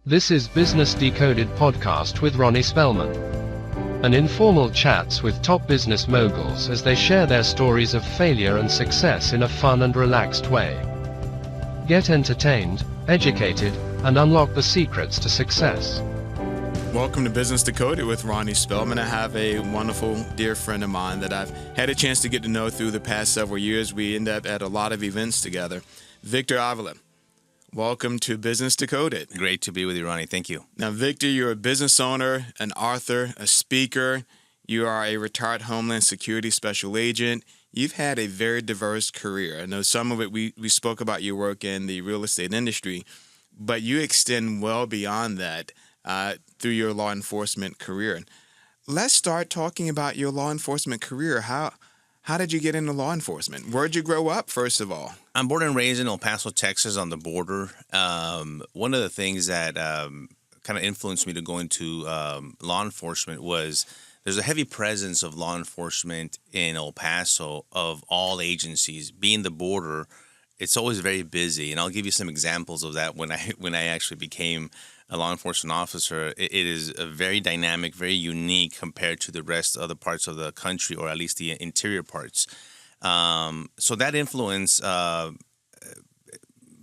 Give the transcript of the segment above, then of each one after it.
This is Business Decoded podcast with Ronnie Spellman. An informal chats with top business moguls as they share their stories of failure and success in a fun and relaxed way. Get entertained, educated, and unlock the secrets to success. Welcome to Business Decoded with Ronnie Spellman. I have a wonderful dear friend of mine that I've had a chance to get to know through the past several years. We end up at a lot of events together. Victor Avila. Welcome to Business Decoded. Great to be with you, Ronnie. Thank you. Now, Victor, you're a business owner, an author, a speaker. You are a retired Homeland Security special agent. You've had a very diverse career. I know some of it we spoke about your work in the real estate industry, but you extend well beyond that through your law enforcement career. Let's start talking about your law enforcement career. How did you get into law enforcement? Where'd you grow up, first of all? I'm born and raised in El Paso, Texas, on the border. One of the things that kind of influenced me to go into law enforcement was there's a heavy presence of law enforcement in El Paso of all agencies. Being the border, it's always very busy, and I'll give you some examples of that when I actually became a law enforcement officer. It is a very dynamic, very unique compared to the rest of the parts of the country, or at least the interior parts. So that influence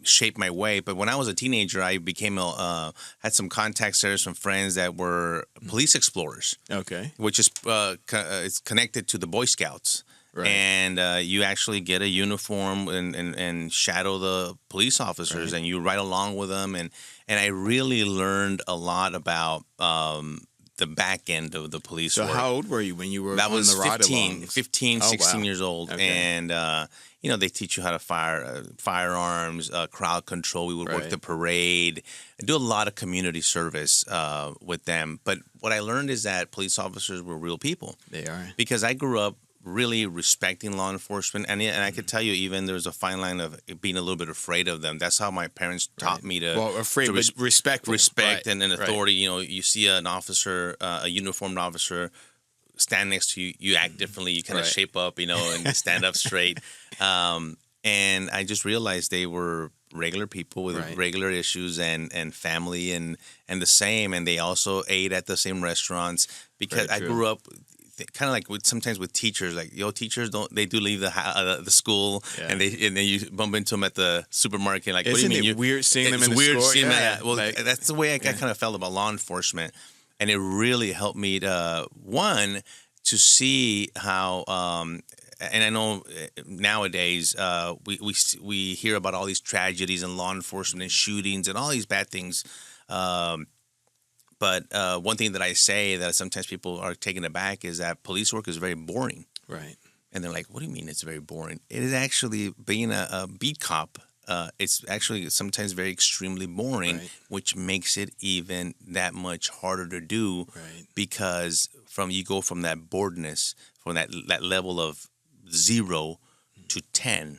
shaped my way. But when I was a teenager, I became had some contacts there, some friends that were police explorers. Okay, which is it's connected to the Boy Scouts. Right. And you actually get a uniform and shadow the police officers, right, and you ride along with them. And I really learned a lot about the back end of the police work. So how old were you when you were that on was the ride-alongs? 15, 16 wow. years old. Okay. And, they teach you how to fire firearms, crowd control. We would work the parade, do a lot of community service with them. But what I learned is that police officers were real people. They are. Because I grew up really respecting law enforcement, and I could tell you, even there's a fine line of being a little bit afraid of them. That's how my parents taught me to but respect right. and authority. You see an officer, a uniformed officer, stand next to you, you act differently. You kind of shape up, and you stand up straight. And I just realized they were regular people with regular issues and family and the same, and they also ate at the same restaurants because I grew up. Kind of like sometimes with teachers, like teachers they do leave the school, and then you bump into them at the supermarket. Like, what do you mean? It's weird seeing them in the weird store. Seeing them. Well, that's the way I kind of felt about law enforcement, and it really helped me to see how. And I know nowadays we hear about all these tragedies in law enforcement and shootings and all these bad things. But one thing that I say that sometimes people are taken aback is that police work is very boring. Right. And they're like, what do you mean it's very boring? It is actually, being a beat cop, it's actually sometimes very extremely boring, which makes it even that much harder to do because you go from that boredness, from that level of 0 to 10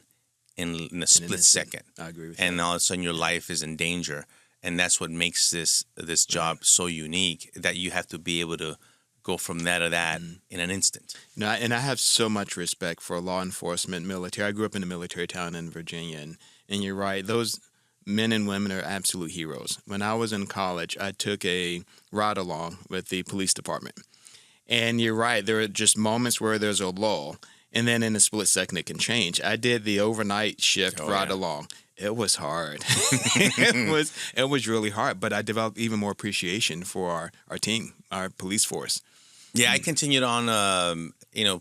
in a split second. I agree with you. And that. all of a sudden your life is in danger. And that's what makes this job so unique, that you have to be able to go from that to that in an instant. No, and I have so much respect for law enforcement, military. I grew up in a military town in Virginia, and you're right. Those men and women are absolute heroes. When I was in college, I took a ride along with the police department. And you're right. There are just moments where there's a lull, and then in a split second it can change. I did the overnight shift ride along. It was hard. It was really hard, but I developed even more appreciation for our team, our police force. Yeah, I continued on,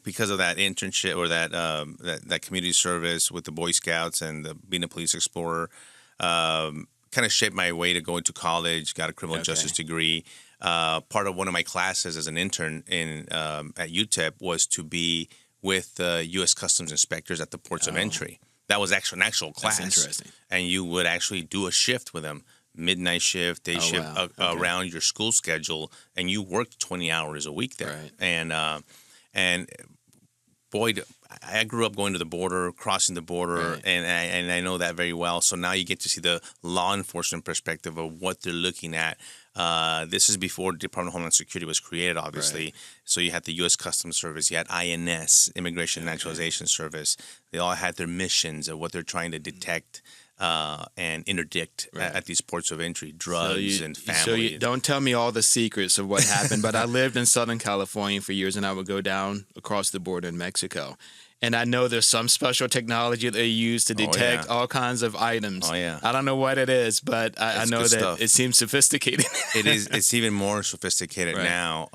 because of that internship or that community service with the Boy Scouts and being a police explorer. Kind of shaped my way to go into college. Got a criminal justice degree. Part of one of my classes as an intern at UTEP was to be with U.S. Customs inspectors at the ports of entry. That was an actual class. That's interesting. And you would actually do a shift with them, midnight shift, day shift, around your school schedule, and you worked 20 hours a week there. Right. And boy, I grew up going to the border, crossing the border, and I know that very well. So now you get to see the law enforcement perspective of what they're looking at. This is before the Department of Homeland Security was created, obviously. Right. So you had the U.S. Customs Service, you had INS, Immigration and Naturalization Service. They all had their missions of what they're trying to detect. and interdict at these ports of entry, So drugs and family. you don't tell me all the secrets of what happened, but I lived in Southern California for years, and I would go down across the border in Mexico. And I know there's some special technology they use to detect all kinds of items. Oh, yeah. I don't know what it is, but I know that stuff. it seems sophisticated. It is. It's even more sophisticated now.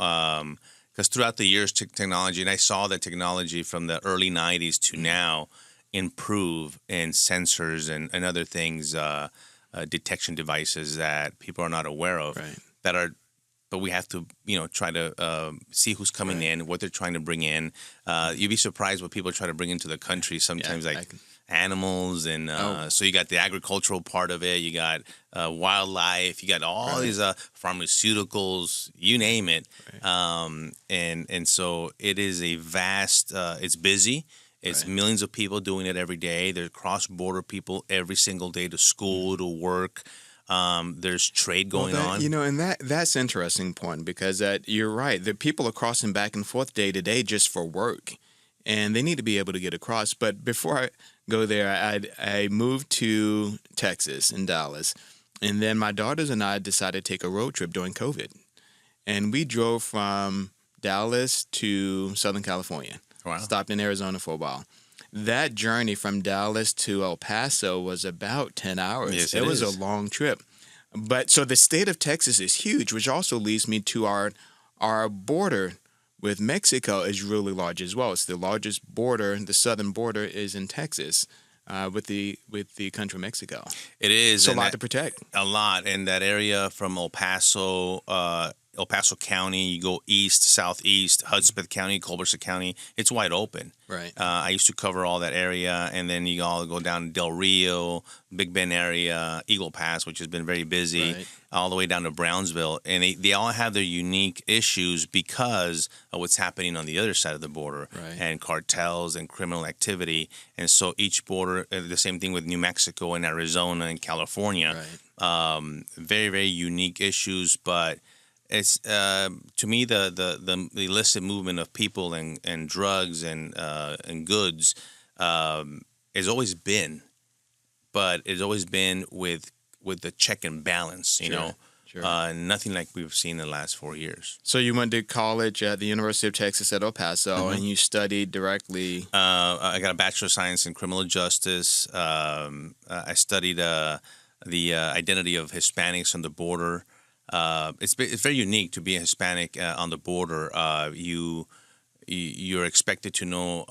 Because throughout the years, technology, and I saw that technology from the early 90s to now improve in sensors and other things, detection devices that people are not aware of, but we have to, try to see who's coming in, what they're trying to bring in. You'd be surprised what people try to bring into the country sometimes, animals. And so you got the agricultural part of it. You got wildlife. You got all these pharmaceuticals, you name it. And so it is a vast, it's busy. It's millions of people doing it every day. There's cross-border people every single day to school, to work. There's trade going on. And that's an interesting point because you're right. The people are crossing back and forth day to day just for work, and they need to be able to get across. But before I go there, I moved to Texas in Dallas, and then my daughters and I decided to take a road trip during COVID, and we drove from Dallas to Southern California. Wow. Stopped in Arizona for a while. That journey from Dallas to El Paso was about 10 hours. Yes, it was a long trip. But so the state of Texas is huge, which also leads me to our border with Mexico is really large as well. It's the largest border. The southern border is in Texas with the country Mexico. It is. So a lot to protect. A lot. And that area from El Paso County, you go east, southeast, Hudspeth County, Culbertson County, it's wide open. Right. I used to cover all that area, and then you all go down to Del Rio, Big Bend area, Eagle Pass, which has been very busy, all the way down to Brownsville. And they all have their unique issues because of what's happening on the other side of the border and cartels and criminal activity. And so each border, the same thing with New Mexico and Arizona and California, very, very unique issues, but it's to me the illicit movement of people and drugs and goods has always been, but it's always been with the check and balance, you know. Sure. Nothing like we've seen in the last 4 years. So you went to college at the University of Texas at El Paso, and you studied directly. I got a Bachelor of Science in Criminal Justice. I studied the identity of Hispanics on the border. It's very unique to be a Hispanic on the border. You're expected to know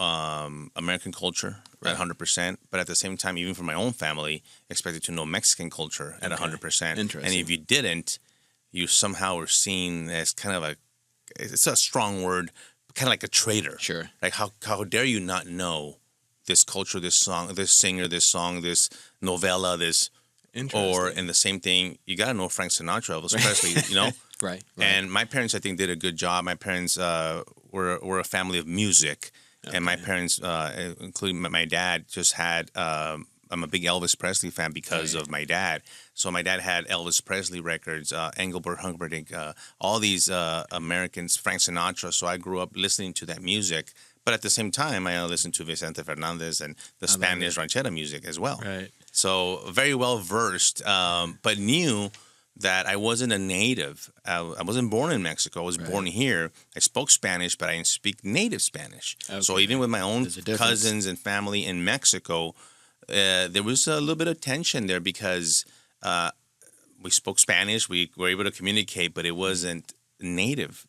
American culture at 100%, but at the same time, even for my own family, expected to know Mexican culture at 100%. Interesting. And if you didn't, you somehow were seen as kind of it's a strong word, kind of like a traitor. Sure. Like how dare you not know this culture, this song, this singer, this song, this novella, this. Or in the same thing, you got to know Frank Sinatra, Elvis Presley, you know? Right. And my parents, I think, did a good job. My parents were a family of music. Okay. And my parents, including my dad, just had, I'm a big Elvis Presley fan because of my dad. So my dad had Elvis Presley records, Engelbert Humperdinck, all these Americans, Frank Sinatra. So I grew up listening to that music. But at the same time, I listened to Vicente Fernandez and the Spanish ranchera music as well. Right. So very well versed, but knew that I wasn't a native. I wasn't born in Mexico. I was born here. I spoke Spanish, but I didn't speak native Spanish. Okay. So even with my own cousins and family in Mexico, there was a little bit of tension there because we spoke Spanish. We were able to communicate, but it wasn't native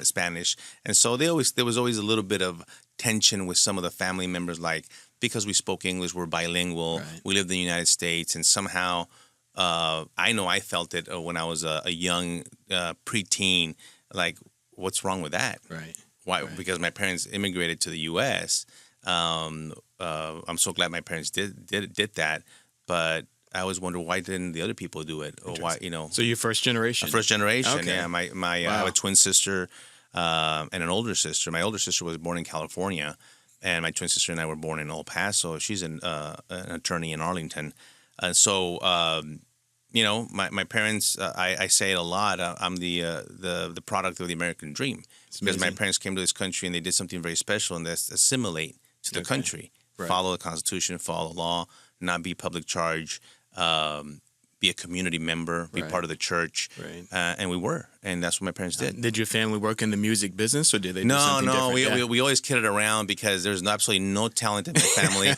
Spanish. And so there was always a little bit of tension with some of the family members, like, because we spoke English, we're bilingual, we lived in the United States, and somehow I know I felt it when I was a young preteen, like, what's wrong with that? Right. Why? Right. Because my parents immigrated to the U.S. I'm so glad my parents did that, but I always wonder, why didn't the other people do it? Or why, you know? So you're first generation? First generation, yeah. I have a twin sister and an older sister. My older sister was born in California, and my twin sister and I were born in El Paso. She's an attorney in Arlington. And so, you know, my parents, I say it a lot, I'm the product of the American dream. Because my parents came to this country and they did something very special, and that's assimilate to the country. Right. Follow the Constitution, follow the law, not be public charge, be a community member, be part of the church. Right. And we were. And that's what my parents did. Did your family work in the music business, or did they do something No. different? We always kidded around because there's absolutely no talent in my family.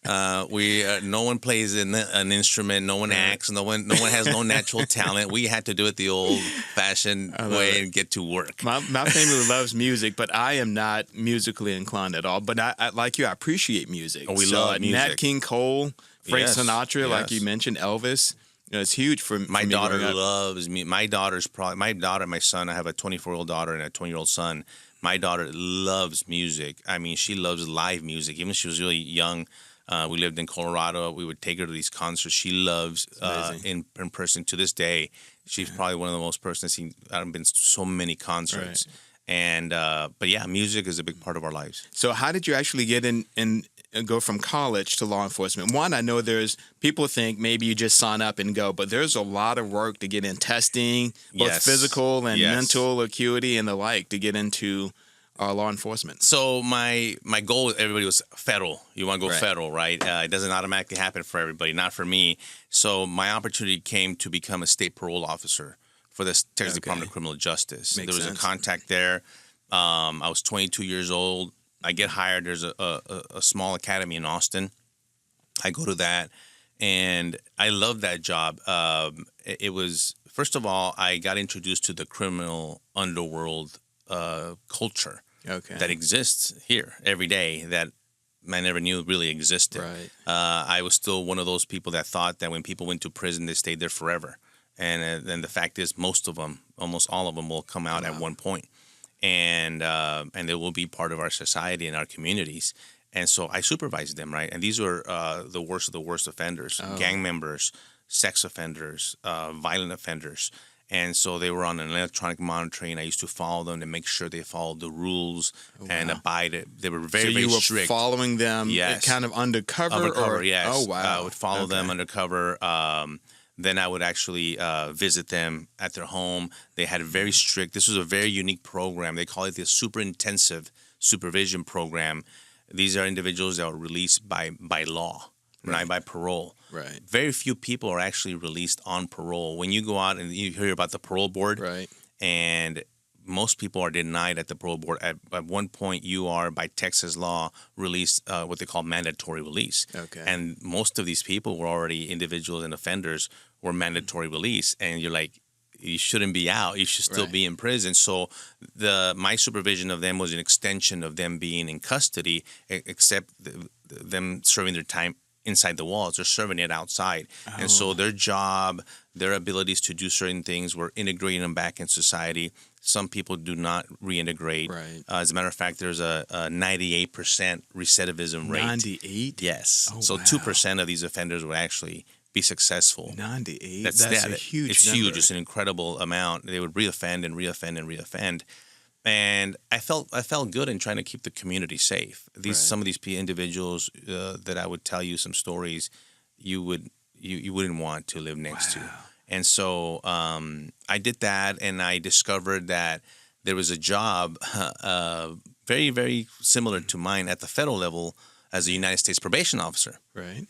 No one plays an instrument. No one acts. No one has no natural talent. We had to do it the old-fashioned way and get to work. My family loves music, but I am not musically inclined at all. But I like you, I appreciate music. We love music. Nat King Cole, Frank Yes, Sinatra, like yes. you mentioned, Elvis. It's huge for My me daughter growing up. loves me. My son. I have a 24-year-old daughter and a 20-year-old son. My daughter loves music. I mean, she loves live music. Even when she was really young, we lived in Colorado. We would take her to these concerts. She loves in person to this day. She's probably one of the most persons seen. I've been to so many concerts. Right. And but yeah, music is a big part of our lives. So how did you actually get in and go from college to law enforcement? One, I know people think maybe you just sign up and go, but there's a lot of work to get in testing, both Yes. physical and Yes. mental acuity and the like to get into law enforcement. So my goal with everybody was federal. You want to go Right. federal, right? It doesn't automatically happen for everybody, not for me. So my opportunity came to become a state parole officer for the Texas Department of Criminal Justice. Makes there was sense. a contact there. I was 22 years old. I get hired. There's a small academy in Austin. I go to that, and I love that job. It was, first of all, I got introduced to the criminal underworld culture that exists here every day that I never knew really existed. Right. I was still one of those people that thought that when people went to prison, they stayed there forever. And then the fact is, most of them, almost all of them, will come out at one point. And they will be part of our society and our communities. And so I supervised them, right? And these were the worst of the worst offenders, gang members, sex offenders, violent offenders. And so they were on an electronic monitoring. I used to follow them to make sure they followed the rules and abided. They were very, very strict. So you were following them kind of undercover? Undercover, yes. Oh, wow. I would follow them undercover. Then I would actually visit them at their home. They had very strict, this was a very unique program. They call it the super intensive supervision program. These are individuals that were released by law, not by parole. Right. Very few people are actually released on parole. When you go out and you hear about the parole board, Right. and most people are denied at the parole board. At one point, you are, by Texas law, released what they call mandatory release. Okay. And most of these people were already individuals and offenders were mandatory release. And you're like, you shouldn't be out. You should still be in prison. So my supervision of them was an extension of them being in custody, except them serving their time inside the walls. They're serving it outside. And so their job, their abilities to do certain things were integrating them back in society. Some people do not reintegrate. Right. As a matter of fact, there's a 98% recidivism rate. 98? Yes. Oh, so wow. 2% of these offenders would actually be successful. 98? That's a huge It's number. huge. It's an incredible amount. They would reoffend and reoffend and reoffend. And I felt good in trying to keep the community safe. Some of these individuals that I would tell you some stories, you wouldn't want to live next to. And so I did that, and I discovered that there was a job very, very similar to mine at the federal level as a United States probation officer. Right.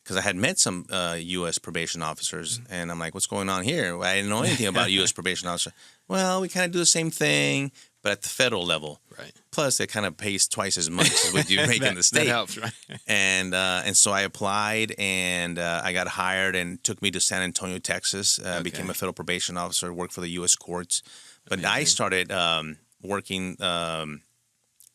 Because I had met some U.S. probation officers, and I'm like, what's going on here? I didn't know anything about U.S. probation officer. Well, we kind of do the same thing, but at the federal level. Right. Plus, it kind of pays twice as much as what you make in the state. That helps, right? And so I applied, and I got hired, and took me to San Antonio, Texas. Became a federal probation officer, worked for the U.S. courts. But I started working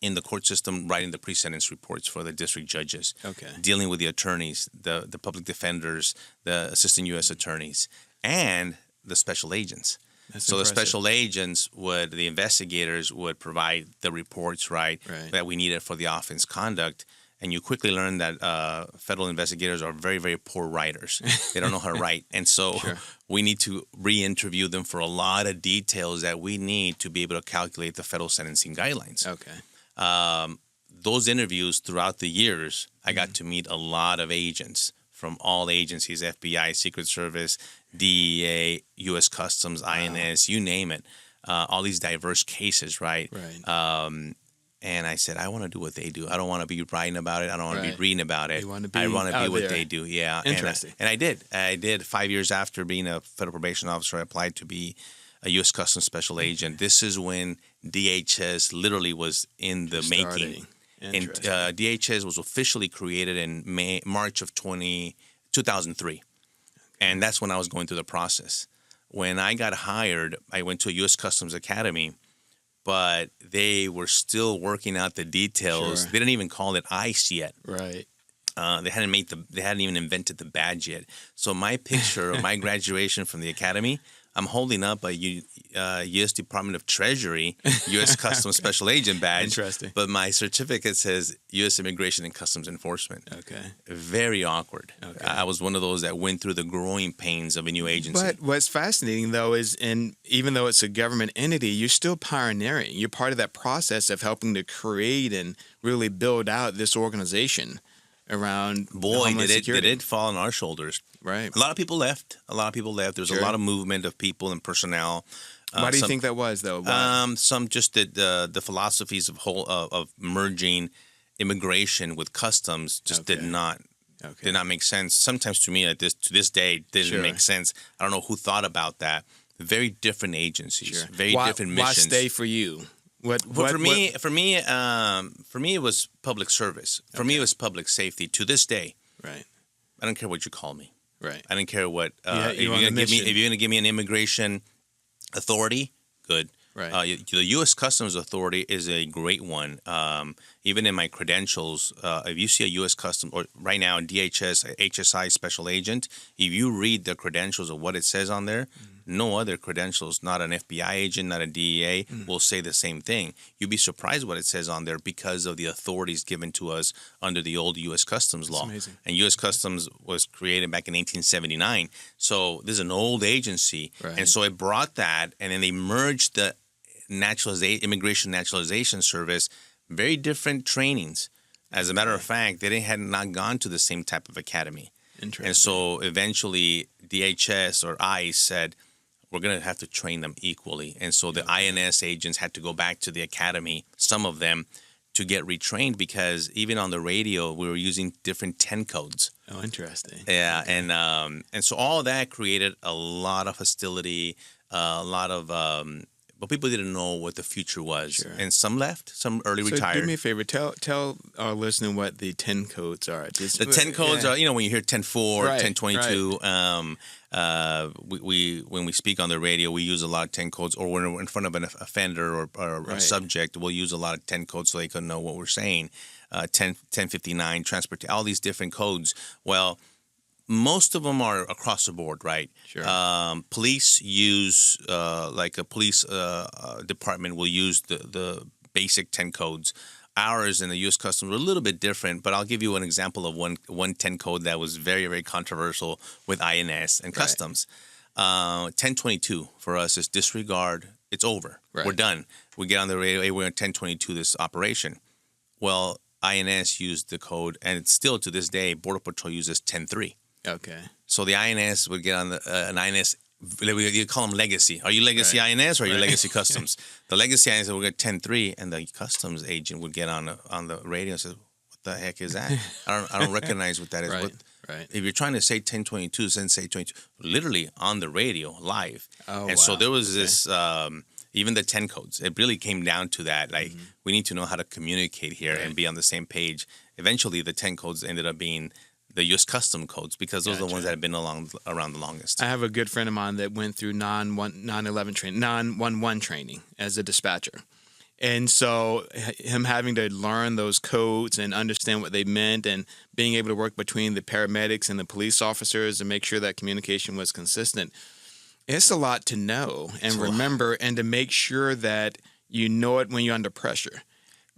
in the court system, writing the pre-sentence reports for the district judges, dealing with the attorneys, the public defenders, the assistant U.S. attorneys, and the special agents. That's so impressive. the special agents the investigators would provide the reports, that we needed for the offense conduct. And you quickly learn that federal investigators are very, very poor writers. They don't know how to write. And so we need to re-interview them for a lot of details that we need to be able to calculate the federal sentencing guidelines. Those interviews throughout the years, I got to meet a lot of agents from all agencies, FBI, Secret Service, DEA, U.S. Customs, INS, you name it. All these diverse cases, right? And I said, I want to do what they do. I don't want to be writing about it. I don't want to be Right. reading about it. You want to be I want to be out what there. they do. Yeah. Interesting. And I did. I did. 5 years after being a federal probation officer, I applied to be a U.S. Customs Special Agent. This is when DHS literally was in the making. And DHS was officially created in March of 2003. And that's when I was going through the process. When I got hired, I went to a U.S. Customs Academy, but they were still working out the details. Sure. They didn't even call it ICE yet. Right. They hadn't even invented the badge yet. So my picture of my graduation from the academy, I'm holding up a U.S. Department of Treasury U.S. Customs Special Agent badge. Interesting. But my certificate says U.S. Immigration and Customs Enforcement. Okay. Very awkward. Okay. I was one of those that went through the growing pains of a new agency. But what's fascinating, though, is even though it's a government entity, you're still pioneering. You're part of that process of helping to create and really build out this organization around Homeland did Security. it fall on our shoulders. Right. A lot of people left. There's Sure. a lot of movement of people and personnel. Why do you think that was, though? Why? Some just the philosophies of merging immigration with customs just did not make sense. Sometimes to me, to this day, didn't Sure. make sense. I don't know who thought about that. Very different agencies, very different missions. Why stay for you? For me, it was public service. For me, it was public safety. To this day, Right. I don't care what you call me. Right. I don't care what. Yeah, if you're you're on a gonna mission. if you're gonna give me an immigration authority, good. Right. The U.S. Customs Authority is a great one. Even in my credentials, if you see a U.S. Customs, or right now DHS, HSI Special Agent, if you read the credentials of what it says on there, no other credentials, not an FBI agent, not a DEA, will say the same thing. You'd be surprised what it says on there because of the authorities given to us under the old U.S. Customs law. amazing. And U.S. Customs was created back in 1879. So this is an old agency. Right. And so it brought that, and then they merged the Immigration Naturalization Service, very different trainings. As a matter of fact, they had not gone to the same type of academy. Interesting. And so eventually DHS or ICE said, we're going to have to train them equally. And so the INS agents had to go back to the academy, some of them, to get retrained because even on the radio, we were using different 10 codes. Oh, interesting. Yeah, and so all that created a lot of hostility, a lot of but people didn't know what the future was. Sure. And some left, some early So retired. do me a favor. Tell our listener what the 10 codes are. The 10 codes are, when you hear 10-4, Right, 10-22, when we speak on the radio, we use a lot of 10 codes, or when we're in front of an offender or a Right. subject, we'll use a lot of 10 codes so they can know what we're saying. 1059, transport, all these different codes. Well, most of them are across the board, right? Sure. Police use, like a police department will use the basic 10 codes. Ours in the U.S. Customs were a little bit different, but I'll give you an example of one 10 code that was very, very controversial with INS and Right. Customs. 1022 for us is disregard. It's over. Right. We're done. We get on the radio. Hey, we're on 1022 this operation. Well, INS used the code, and it's still to this day, Border Patrol uses 10-3. Okay. So the INS would get on an INS, you call them legacy. Are you legacy Right. INS or are you Right. legacy customs? The legacy INS would get 10-3, and the customs agent would get on the radio and say, what the heck is that? I don't recognize what that is. Right. What, Right. if you're trying to say 1022, then say 22. Literally on the radio, live. Oh, and so wow. there was this, even the 10 codes, it really came down to that. Like, we need to know how to communicate here and be on the same page. Eventually, the 10 codes ended up being the U.S. Custom codes because those are the ones that have been around the longest. I have a good friend of mine that went through 911 training as a dispatcher. And so him having to learn those codes and understand what they meant and being able to work between the paramedics and the police officers and make sure that communication was consistent. It's a lot to know and remember and to make sure that you know it when you're under pressure.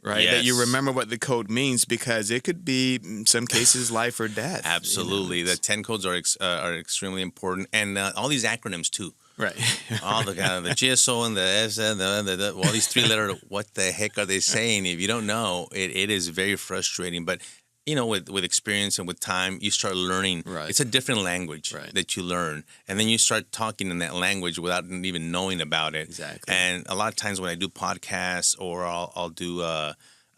Right, Yes. that you remember what the code means because it could be, in some cases, life or death. Absolutely. The 10 codes are extremely important. And all these acronyms, too. Right. All the GSO and the S and the all these 3-letter, what the heck are they saying? If you don't know, it is very frustrating. But, with experience and with time, you start learning. Right. It's a different language that you learn. And then you start talking in that language without even knowing about it. Exactly. And a lot of times when I do podcasts or I'll do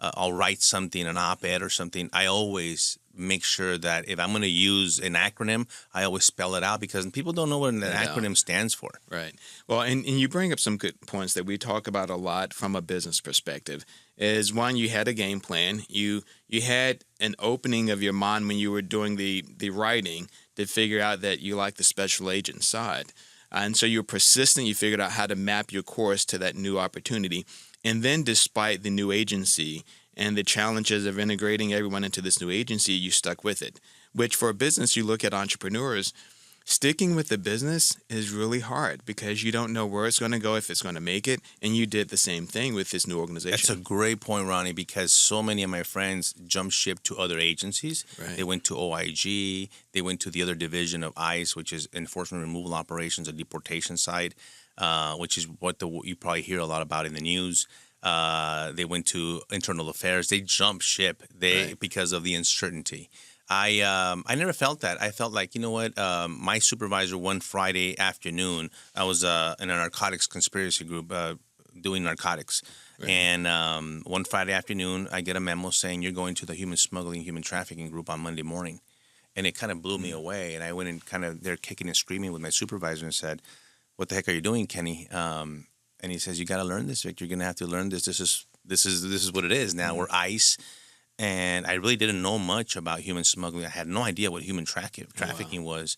I'll write something, an op-ed or something, I always make sure that if I'm going to use an acronym, I always spell it out, because people don't know what an acronym stands for. Right. Well, and you bring up some good points that we talk about a lot from a business perspective. Is one, you had a game plan. You had an opening of your mind when you were doing the writing to figure out that you like the special agent side. And so you're persistent. You figured out how to map your course to that new opportunity. And then despite the new agency and the challenges of integrating everyone into this new agency, you stuck with it, which for a business, you look at entrepreneurs, sticking with the business is really hard because you don't know where it's going to go, if it's going to make it. And you did the same thing with this new organization. That's a great point, Ronnie, because so many of my friends jumped ship to other agencies. Right. They went to OIG. They went to the other division of ICE, which is Enforcement Removal Operations, a deportation side, which is what you probably hear a lot about in the news. They went to Internal Affairs. They jumped ship because of the uncertainty. I never felt that. I felt like, you know what, my supervisor one Friday afternoon, I was in a narcotics conspiracy group doing narcotics. Right. And one Friday afternoon, I get a memo saying you're going to the human smuggling, human trafficking group on Monday morning. And it kind of blew me away. And I went and kind of there kicking and screaming with my supervisor and said, what the heck are you doing, Kenny? And he says, you got to learn this, Victor. You're going to have to learn this. This is what it is now. We're ICE. And I really didn't know much about human smuggling. I had no idea what human trafficking was.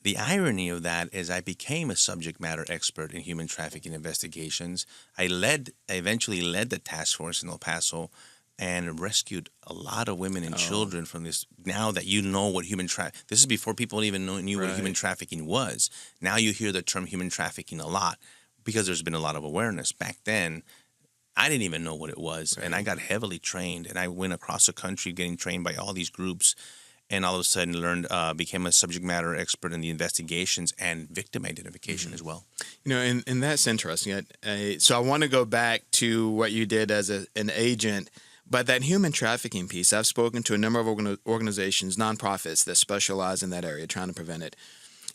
The irony of that is I became a subject matter expert in human trafficking investigations. I eventually led the task force in El Paso and rescued a lot of women and children from this. Now that you know what this is before people even knew what human trafficking was. Now you hear the term human trafficking a lot because there's been a lot of awareness. Back then, I didn't even know what it was, and I got heavily trained, and I went across the country getting trained by all these groups, and all of a sudden became a subject matter expert in the investigations and victim identification as well. You know, and that's interesting. So I want to go back to what you did as an agent, but that human trafficking piece, I've spoken to a number of organizations, nonprofits that specialize in that area, trying to prevent it.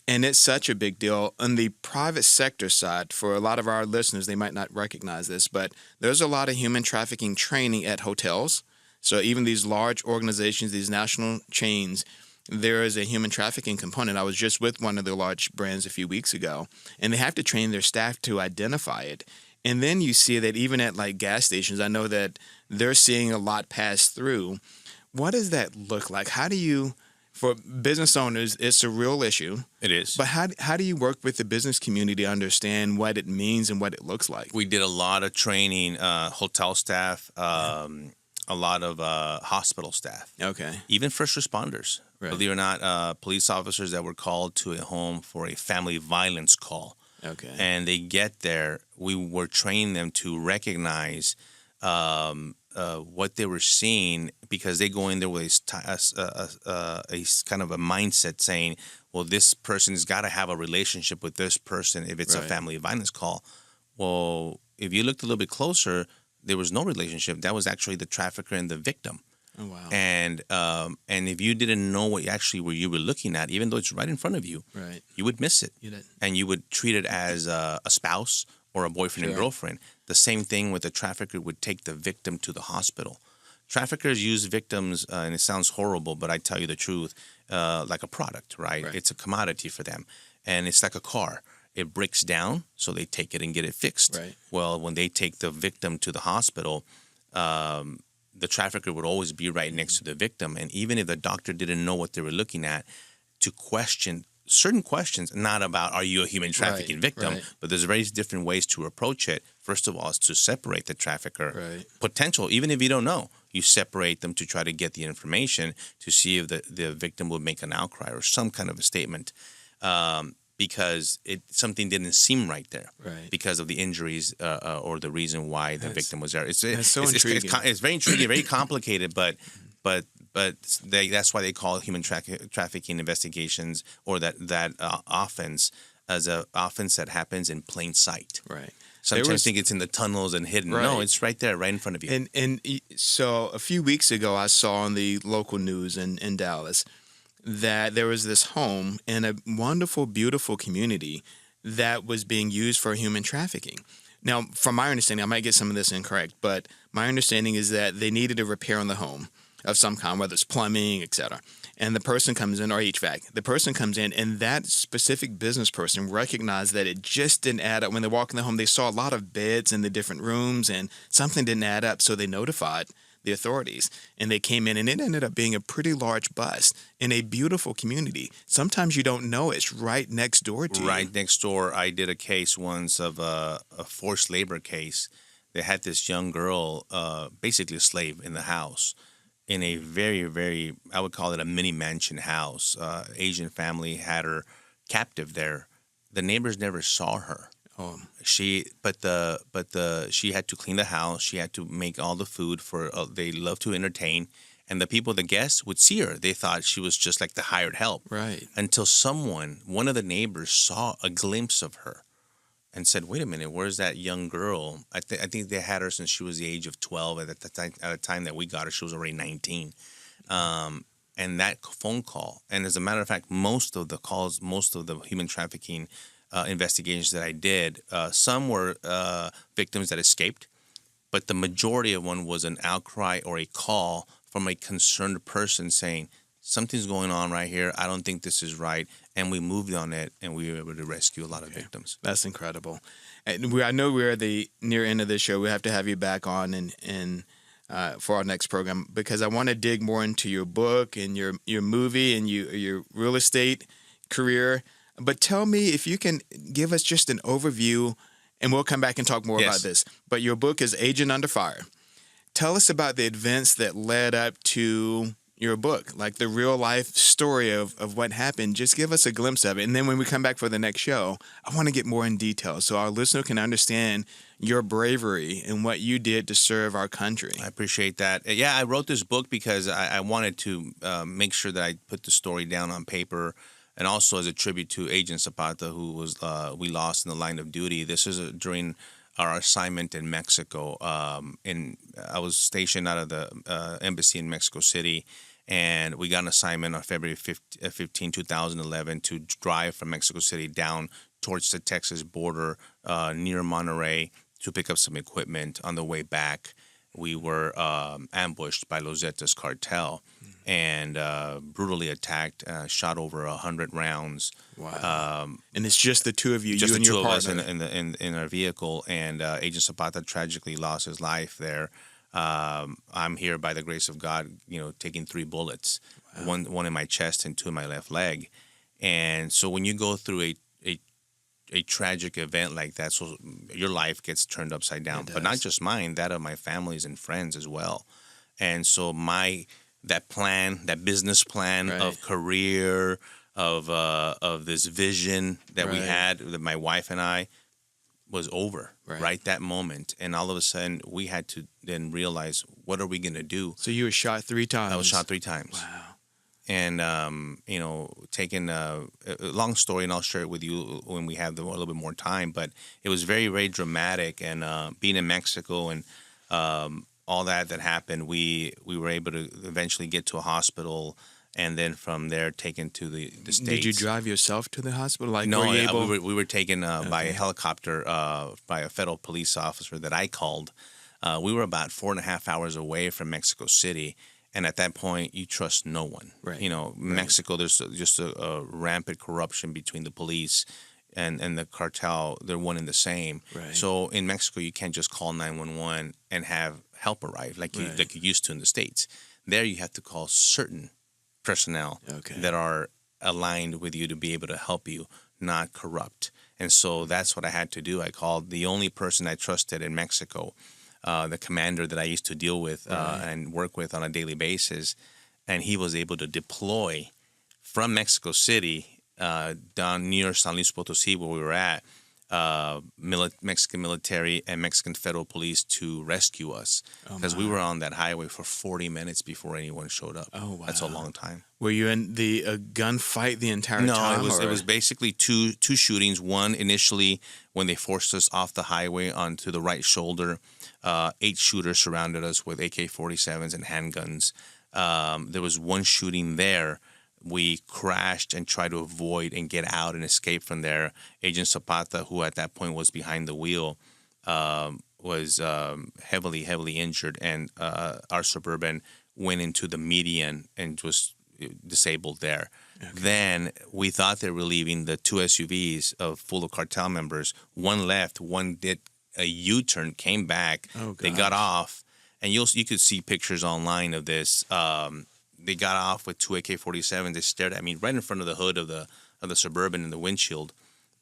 And it's such a big deal. On the private sector side, for a lot of our listeners, they might not recognize this, but there's a lot of human trafficking training at hotels. So even these large organizations, these national chains, there is a human trafficking component. I was just with one of the large brands a few weeks ago, and they have to train their staff to identify it. And then you see that even at like gas stations, I know that they're seeing a lot pass through. What does that look like? How do you... For business owners, it's a real issue. It is. But how do you work with the business community to understand what it means and what it looks like? We did a lot of training, hotel staff, a lot of hospital staff. Okay. Even first responders. Right. Believe it or not, police officers that were called to a home for a family violence call. Okay. And they get there, we were training them to recognize what they were seeing, because they go in there with a kind of a mindset saying, well, this person's got to have a relationship with this person if it's a family violence call. Well, if you looked a little bit closer, there was no relationship. That was actually the trafficker and the victim. Oh, wow. And if you didn't know what you were looking at, even though it's right in front of you, you would miss it. You did. And you would treat it as a spouse or a boyfriend and girlfriend. The same thing with the trafficker would take the victim to the hospital. Traffickers use victims, and it sounds horrible, but I tell you the truth, like a product, right? It's a commodity for them. And it's like a car. It breaks down, so they take it and get it fixed. Right. Well, when they take the victim to the hospital, the trafficker would always be right next to the victim. And even if the doctor didn't know what they were looking at, to question certain questions, not about are you a human trafficking victim, but there's very different ways to approach it. First of all, is to separate the trafficker. Potential, even if you don't know, you separate them to try to get the information to see if the victim will make an outcry or some kind of a statement, because something didn't seem right there because of the injuries or the reason why the victim was there. It's intriguing. It's very intriguing, very complicated, but that's why they call it human trafficking investigations, or that offense as an offense that happens in plain sight. Right. Sometimes think it's in the tunnels and hidden. No, it's right there, right in front of you. And so a few weeks ago, I saw on the local news in Dallas that there was this home in a wonderful, beautiful community that was being used for human trafficking. Now, from my understanding, I might get some of this incorrect, but my understanding is that they needed a repair on the home of some kind, whether it's plumbing, etc. And the person comes in, or HVAC, the person comes in, and that specific business person recognized that it just didn't add up. When they walked in the home, they saw a lot of beds in the different rooms, and something didn't add up, so they notified the authorities, and they came in, and it ended up being a pretty large bust in a beautiful community. Sometimes you don't know it's right next door to you. Right next door. I did a case once of a forced labor case. They had this young girl, basically a slave in the house, in a very, very, I would call it a mini mansion house. Asian family had her captive there. The neighbors never saw her. She had to clean the house. She had to make all the food for. They love to entertain, and the guests would see her. They thought she was just like the hired help, right? Until one of the neighbors, saw a glimpse of her, and said, "Wait a minute, where's that young girl? I think they had her since she was the age of 12. At the time that we got her, she was already 19." And that phone call, and as a matter of fact, most of the calls, most of the human trafficking investigations that I did, some were victims that escaped, but the majority of one was an outcry or a call from a concerned person saying, something's going on right here. I don't think this is right. And we moved on it, and we were able to rescue a lot of victims. That's incredible. And I know we're at the near end of this show. We have to have you back on and for our next program, because I want to dig more into your book and your movie and your real estate career. But tell me if you can give us just an overview, and we'll come back and talk more about this. But your book is Agent Under Fire. Tell us about the events that led up to your book, like the real life story of what happened. Just give us a glimpse of it. And then when we come back for the next show, I want to get more in detail so our listener can understand your bravery and what you did to serve our country. I appreciate that. Yeah, I wrote this book because I wanted to make sure that I put the story down on paper, and also as a tribute to Agent Zapata, who was we lost in the line of duty. This is during our assignment in Mexico. I was stationed out of the embassy in Mexico City, and we got an assignment on February 15, 2011, to drive from Mexico City down towards the Texas border near Monterrey to pick up some equipment. On the way back, we were ambushed by Los Zetas Cartel and brutally attacked, shot over 100 rounds. Wow. And it's just the two of you, just you and the two your of us partner. in our vehicle, and Agent Zapata tragically lost his life there. I'm here by the grace of God, taking 3 bullets, one in my chest and 2 in my left leg. And so when you go through a tragic event like that, so your life gets turned upside down, but not just mine, that of my families and friends as well. And so that business plan of career, of this vision that we had, that my wife and I, was over right that moment. And all of a sudden we had to then realize, what are we going to do? So you were shot 3 times. I was shot 3 times. Wow. And, taking a long story, and I'll share it with you when we have a little bit more time, but it was very, very dramatic. And being in Mexico and all that happened, we were able to eventually get to a hospital, and then from there taken to the States. Did you drive yourself to the hospital? No, we were taken by a helicopter by a federal police officer that I called. We were about 4.5 hours away from Mexico City. And at that point, you trust no one. Right. Mexico, there's just a rampant corruption between the police and the cartel. They're one and the same. Right. So in Mexico, you can't just call 911 and have help arrive like you used to in the States. There, you have to call certain personnel that are aligned with you to be able to help you, not corrupt. And so that's what I had to do. I called the only person I trusted in Mexico, the commander that I used to deal with and work with on a daily basis, and he was able to deploy from Mexico City down near San Luis Potosí, where we were at, Mexican military and Mexican federal police to rescue us, because we were on that highway for 40 minutes before anyone showed up. Oh, wow. That's a long time. Were you in the gunfight the entire time? No, it was basically two shootings. One initially when they forced us off the highway onto the right shoulder. 8 shooters surrounded us with AK-47s and handguns. There was one shooting there. We crashed and tried to avoid and get out and escape from there. Agent Zapata, who at that point was behind the wheel, was heavily injured, and our Suburban went into the median and was disabled there. Okay. Then we thought they were leaving the 2 SUVs full of cartel members. One left, one did a U-turn, came back. Oh, they got off, and you could see pictures online of this. They got off with 2 AK-47s. They stared at me right in front of the hood of the Suburban in the windshield,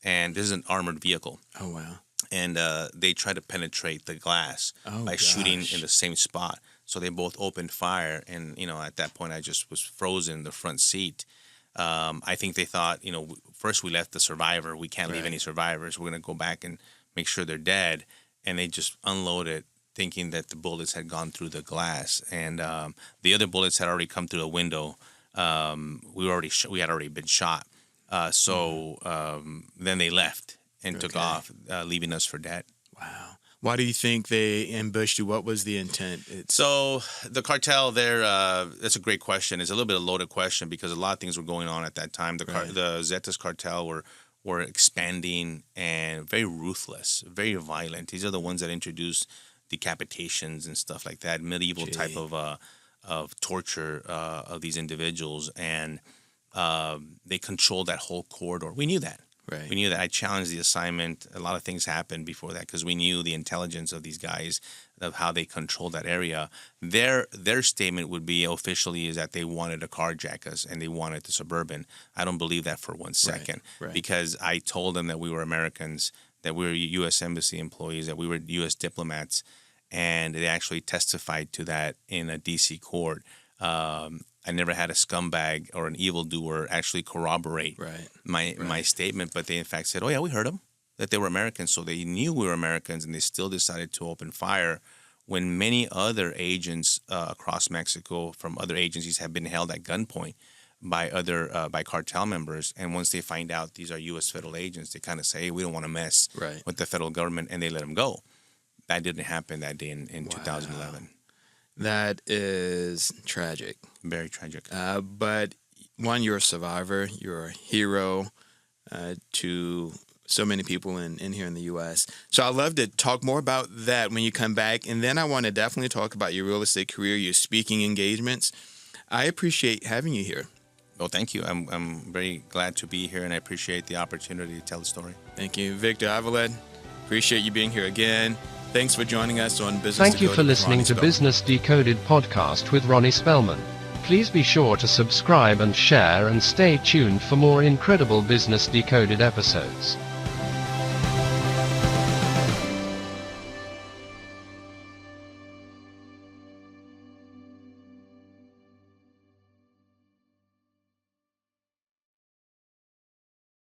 and this is an armored vehicle. Oh, wow. And they tried to penetrate the glass by shooting in the same spot. So they both opened fire, and at that point I just was frozen in the front seat. I think they thought, first we left the survivor. We can't leave any survivors. We're going to go back and make sure they're dead. And they just unloaded, thinking that the bullets had gone through the glass, and the other bullets had already come through the window. We had already been shot. Then they left and took off, leaving us for dead. Wow. Why do you think they ambushed you? What was the intent? So the cartel there, that's a great question. It's a little bit of a loaded question because a lot of things were going on at that time. The Zetas cartel were expanding and very ruthless, very violent. These are the ones that introduced decapitations and stuff like that, medieval type of torture of these individuals. And they controlled that whole corridor. We knew that. Right. We knew that. I challenged the assignment. A lot of things happened before that because we knew the intelligence of these guys, of how they controlled that area. Their statement would be officially is that they wanted to carjack us and they wanted the Suburban. I don't believe that for 1 second because I told them that we were Americans, that we were U.S. Embassy employees, that we were U.S. diplomats, and they actually testified to that in a D.C. court. I never had a scumbag or an evildoer actually corroborate my statement, but they in fact said, "Oh yeah, we heard them, that they were Americans." So they knew we were Americans, and they still decided to open fire when many other agents across Mexico from other agencies have been held at gunpoint by cartel members. And once they find out these are U.S. federal agents, they kind of say, "Hey, we don't want to mess with the federal government," and they let them go. That didn't happen that day in 2011. That is tragic. Very tragic. But one, you're a survivor. You're a hero to so many people in here in the U.S. So I'd love to talk more about that when you come back. And then I want to definitely talk about your real estate career, your speaking engagements. I appreciate having you here. Well, thank you. I'm very glad to be here, and I appreciate the opportunity to tell the story. Thank you. Victor Avila, appreciate you being here again. Thanks for joining us on Business Decoded. Thank you for listening to Business Decoded podcast with Ronnie Spellman. Please be sure to subscribe and share and stay tuned for more incredible Business Decoded episodes.